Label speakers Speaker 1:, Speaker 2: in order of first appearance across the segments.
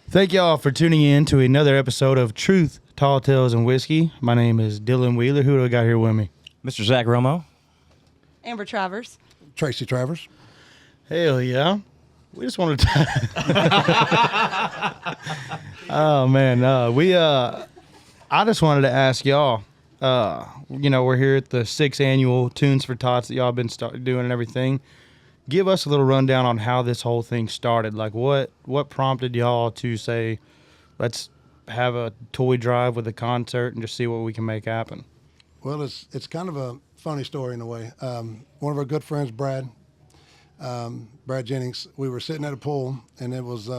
Speaker 1: Thank y'all for tuning in to another episode of Truth, Tall Tales, and Whiskey. My name is Dylan Wheeler. Who do I got here with me?
Speaker 2: Mr. Zach Romo.
Speaker 3: Amber Travers.
Speaker 4: Tracy Travers.
Speaker 1: Hell yeah. We just wanted to... Oh, man. I just wanted to ask y'all, we're here at the 6th annual Tunes for Tots that y'all been doing and everything. Give us a little rundown on how this whole thing started. Like, what prompted y'all to say, let's have a toy drive with a concert and just see what we can make happen?
Speaker 4: Well, it's kind of a funny story in a way. One of our good friends, Brad Jennings, we were sitting at a pool, and it was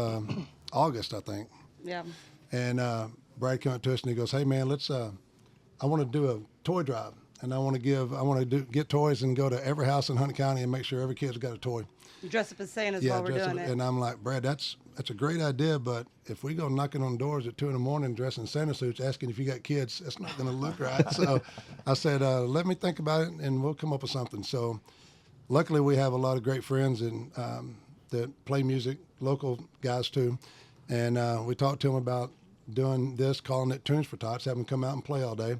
Speaker 4: August, I think.
Speaker 3: Yeah.
Speaker 4: And Brad came up to us and he goes, "Hey man, I want to do a toy drive, and I want to get toys and go to every house in Hunt County and make sure every kid's got a toy."
Speaker 3: You dress up as Santa's while we're doing it.
Speaker 4: And I'm like, "Brad, that's a great idea, but if we go knocking on doors at 2 a.m. dressed in Santa suits asking if you got kids, that's not going to look right." So I said, let me think about it and we'll come up with something. So luckily we have a lot of great friends and that play music, local guys too. And we talked to them about doing this, calling it Tunes for Tots, have them come out and play all day.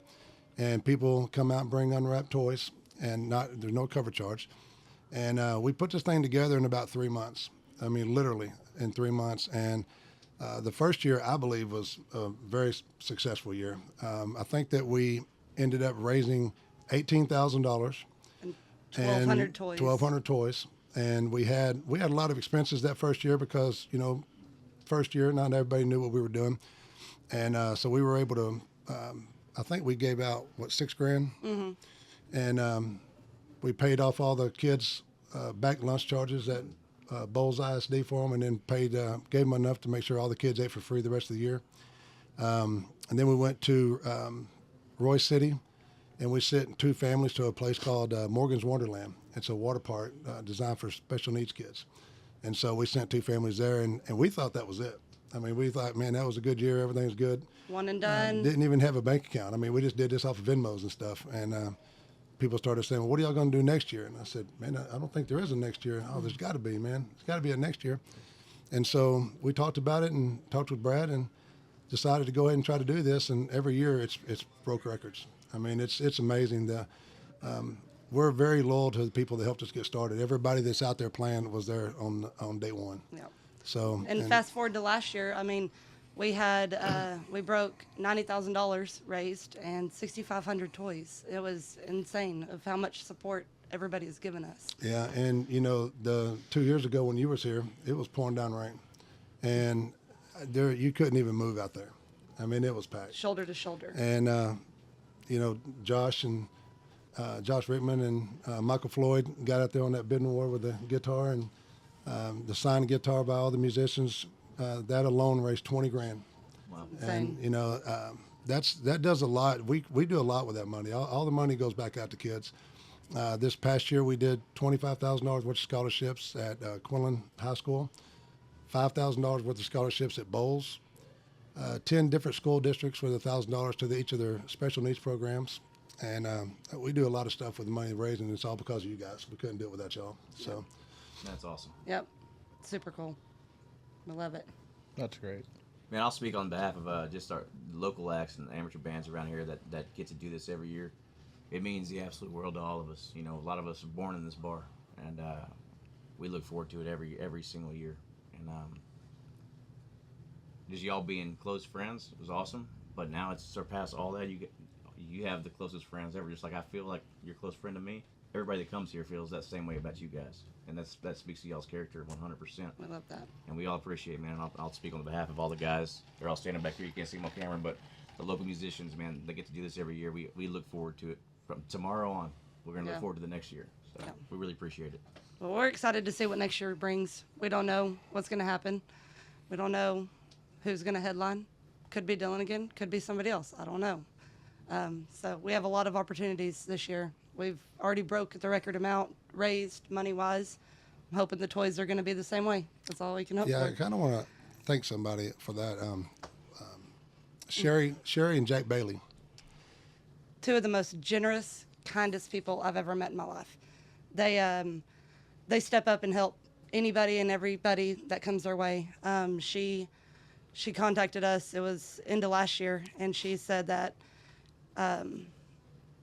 Speaker 4: And people come out and bring unwrapped toys, and there's no cover charge. And we put this thing together in about 3 months. I mean, literally in 3 months. And the first year, I believe, was a very successful year. I think that we ended up raising $18,000
Speaker 3: and 1,200 toys.
Speaker 4: 1,200 toys. And we had a lot of expenses that first year because, first year, not everybody knew what we were doing. And so we were able to, I think we gave out, $6,000?
Speaker 3: Mm-hmm.
Speaker 4: And we paid off all the kids' back lunch charges at Bowles ISD for them, and then gave them enough to make sure all the kids ate for free the rest of the year. And then we went to Roy City, and we sent 2 families to a place called Morgan's Wonderland. It's a water park designed for special needs kids. And so we sent 2 families there, and we thought that was it. I mean, we thought, man, that was a good year. Everything's good.
Speaker 3: One and done.
Speaker 4: Didn't even have a bank account. I mean, we just did this off of Venmos and stuff. And people started saying, "Well, what are y'all going to do next year?" And I said, "Man, I don't think there is a next year." "Oh, there's got to be, man. There's got to be a next year." And so we talked about it and talked with Brad and decided to go ahead and try to do this. And every year it's broke records. I mean, it's amazing. We're very loyal to the people that helped us get started. Everybody that's out there playing was there on day one.
Speaker 3: Yeah.
Speaker 4: So
Speaker 3: and fast forward to last year, I mean, we had we broke $90,000 raised and 6,500 toys. It was insane of how much support everybody has given us.
Speaker 4: Yeah, and the 2 years ago when you was here, it was pouring down rain, and you couldn't even move out there. I mean, it was packed,
Speaker 3: shoulder to shoulder.
Speaker 4: And Josh Rickman and Michael Floyd got out there on that bidding war with the guitar and the signed guitar by all the musicians. That alone raised $20,000.
Speaker 2: Wow.
Speaker 3: Insane.
Speaker 4: And that does a lot. We do a lot with that money. All the money goes back out to kids. This past year we did $25,000 worth of scholarships at Quinlan High School, $5,000 worth of scholarships at Bowles, 10 different school districts with $1,000 to each of their special needs programs. And we do a lot of stuff with the money raised, and it's all because of you guys. We couldn't do it without y'all. So
Speaker 2: That's awesome.
Speaker 3: Yep. Super cool. I love it.
Speaker 1: That's great.
Speaker 2: Man, I'll speak on behalf of just our local acts and amateur bands around here that get to do this every year. It means the absolute world to all of us. A lot of us are born in this bar, and we look forward to it every single year. And just y'all being close friends was awesome, but now it's surpassed all that. You have the closest friends ever. Just like I feel like you're a close friend to me. Everybody that comes here feels that same way about you guys, and that speaks to y'all's character 100%.
Speaker 3: I love that.
Speaker 2: And we all appreciate it, man. I'll speak on behalf of all the guys. They're all standing back here. You can't see them on camera, but the local musicians, man, they get to do this every year. We look forward to it. From tomorrow on, we're going to look forward to the next year. So we really appreciate it.
Speaker 3: Well, we're excited to see what next year brings. We don't know what's going to happen. We don't know who's going to headline. Could be Dylan again. Could be somebody else. I don't know. So we have a lot of opportunities this year. We've already broke the record amount raised money-wise. I'm hoping the toys are going to be the same way. That's all we can hope for.
Speaker 4: Yeah, I kind of want to thank somebody for that. Sherry and Jack Bailey.
Speaker 3: 2 of the most generous, kindest people I've ever met in my life. They step up and help anybody and everybody that comes their way. She she contacted us. It was into last year, and she said that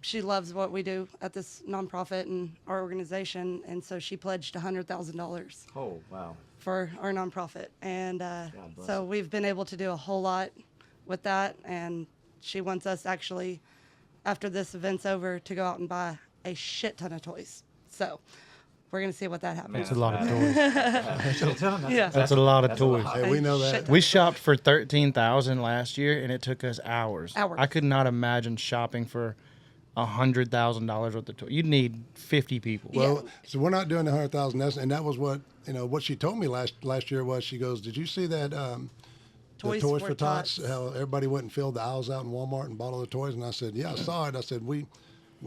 Speaker 3: she loves what we do at this nonprofit and our organization, and so she pledged $100,000
Speaker 2: Oh, wow.
Speaker 3: for our nonprofit. And
Speaker 2: bless
Speaker 3: so
Speaker 2: it.
Speaker 3: we've been able to do a whole lot with that, and she wants us actually, after this event's over, to go out and buy a shit ton of toys. So we're going to see what that happens.
Speaker 1: That's a lot of toys.
Speaker 3: Yeah.
Speaker 1: That's a lot of
Speaker 2: That's a
Speaker 1: toys.
Speaker 2: lot.
Speaker 4: Hey, we know that.
Speaker 3: Shit.
Speaker 1: We shopped for 13,000 last year, and it took us hours.
Speaker 3: Hours.
Speaker 1: I could not imagine shopping for $100,000 worth of toys. You'd need 50 people.
Speaker 4: Well, so we're not doing the 100,000. And that was what what she told me last year was she goes, "Did you see that the
Speaker 3: Toys
Speaker 4: toys
Speaker 3: for
Speaker 4: for Tots?
Speaker 3: Tots.
Speaker 4: How everybody went and filled the aisles out in Walmart and bought all the toys?" And I said, "Yeah, I saw it." I said, "We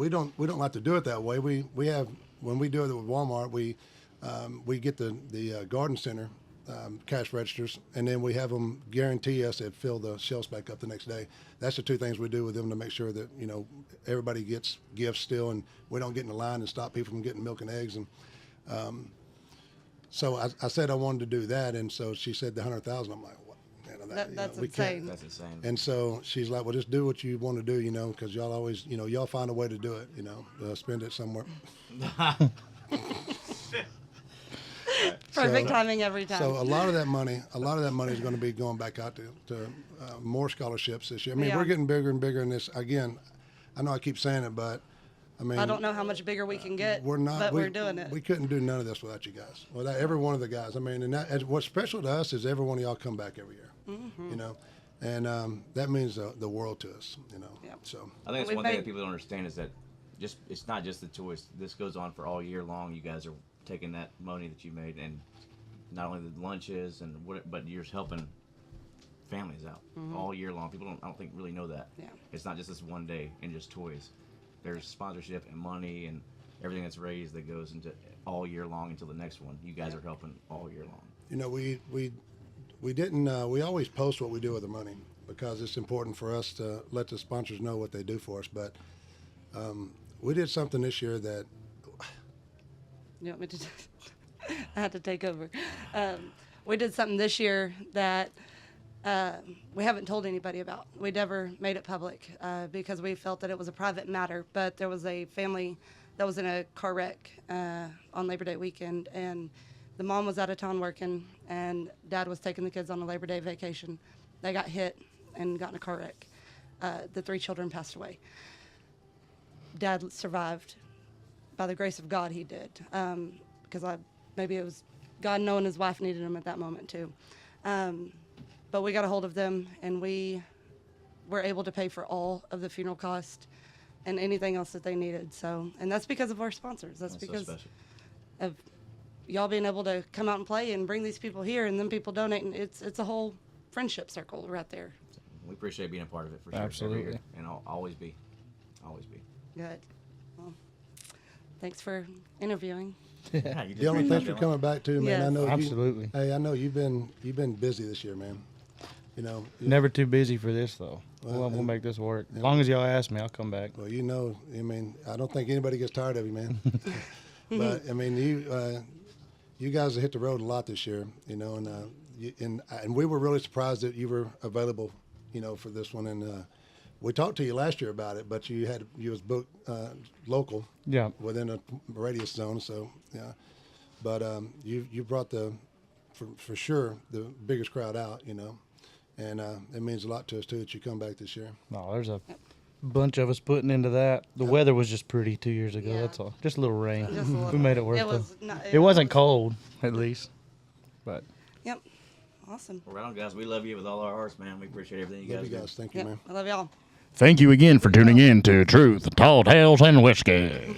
Speaker 4: don't like to do it that way. We have when we do it with Walmart, we get the garden center cash registers, and then we have them guarantee us that fill the shelves back up the next day. That's the two things we do with them to make sure that everybody gets gifts still, and we don't get in the line and stop people from getting milk and eggs. And so I said I wanted to do that, and so she said the 100,000. I'm like, what?
Speaker 3: That's
Speaker 4: we
Speaker 3: insane.
Speaker 4: can't.
Speaker 2: That's insane.
Speaker 4: And so she's like, well, just do what you want to do, because y'all always, y'all find a way to do it, spend it somewhere.
Speaker 3: Perfect
Speaker 4: So-
Speaker 3: timing every time.
Speaker 4: So a lot of that money is going to be going back out to more scholarships this year. I mean,
Speaker 3: Yeah.
Speaker 4: we're getting bigger and bigger in this. Again, I know I keep saying it, but I mean,
Speaker 3: I don't know how much bigger we can get,
Speaker 4: we're not.
Speaker 3: but we're doing it.
Speaker 4: We couldn't do none of this without you guys. Without every one of the guys. I mean, and what's special to us is every one of y'all come back every year.
Speaker 3: Mm-hmm.
Speaker 4: And that means the world to us.
Speaker 3: Yeah.
Speaker 4: So
Speaker 2: I think that's
Speaker 3: We've
Speaker 2: one thing
Speaker 3: made-
Speaker 2: that people don't understand is that it's not just the toys. This goes on for all year long. You guys are taking that money that you made and not only the lunches but you're helping families out all year long. People I don't think really know that.
Speaker 3: Yeah.
Speaker 2: It's not just this one day and just toys. There's sponsorship and money and everything that's raised that goes into all year long until the next one. You guys are helping all year long.
Speaker 4: we didn't. We always post what we do with the money because it's important for us to let the sponsors know what they do for us. But we did something this year that
Speaker 3: You want me to? I had to take over. We did something this year that we haven't told anybody about. We never made it public because we felt that it was a private matter. But there was a family that was in a car wreck on Labor Day weekend, and the mom was out of town working, and dad was taking the kids on a Labor Day vacation. They got hit and got in a car wreck. The 3 children passed away. Dad survived. By the grace of God, he did. Because maybe it was God knowing his wife needed him at that moment too. But we got a hold of them, and we were able to pay for all of the funeral cost and anything else that they needed. So, and that's because of our sponsors. That's
Speaker 2: That's so
Speaker 3: because
Speaker 2: special.
Speaker 3: of y'all being able to come out and play and bring these people here, and then people donate, and it's a whole friendship circle right there.
Speaker 2: We appreciate being a part of it for sure.
Speaker 1: Absolutely.
Speaker 2: Every year. And I'll always be. Always be.
Speaker 3: Good. Well, thanks for interviewing.
Speaker 2: Yeah, you did
Speaker 4: Dylan,
Speaker 2: great,
Speaker 4: thanks for
Speaker 2: Dylan.
Speaker 4: coming back too, man.
Speaker 3: Yes.
Speaker 4: I know
Speaker 1: Absolutely.
Speaker 4: I know you've been busy this year, man.
Speaker 1: Never too busy for this, though.
Speaker 4: Well,
Speaker 1: We'll make this work. As long as y'all ask me, I'll come back.
Speaker 4: Well, I mean, I don't think anybody gets tired of you, man. But I mean, you guys have hit the road a lot this year, and we were really surprised that you were available, for this one. And we talked to you last year about it, but you was booked local
Speaker 1: Yeah.
Speaker 4: within a radius zone. So yeah, but you brought for sure the biggest crowd out, and it means a lot to us too that you come back this year.
Speaker 1: No, there's a bunch of us putting into that. The weather was just pretty 2 years ago.
Speaker 3: Yeah.
Speaker 1: That's all. Just a little rain.
Speaker 3: Just a little.
Speaker 1: We made it work.
Speaker 3: It
Speaker 1: though.
Speaker 3: was not,
Speaker 1: It wasn't cold, at least. But
Speaker 3: Yep. Awesome.
Speaker 2: Well, right on, guys. We love you with all our hearts, man. We appreciate everything you
Speaker 4: Love
Speaker 2: guys
Speaker 4: you
Speaker 2: do.
Speaker 4: guys. Thank you,
Speaker 3: Yep.
Speaker 4: man.
Speaker 3: I love y'all.
Speaker 5: Thank you again for tuning in to Truth, Tall Tales, and Whiskey.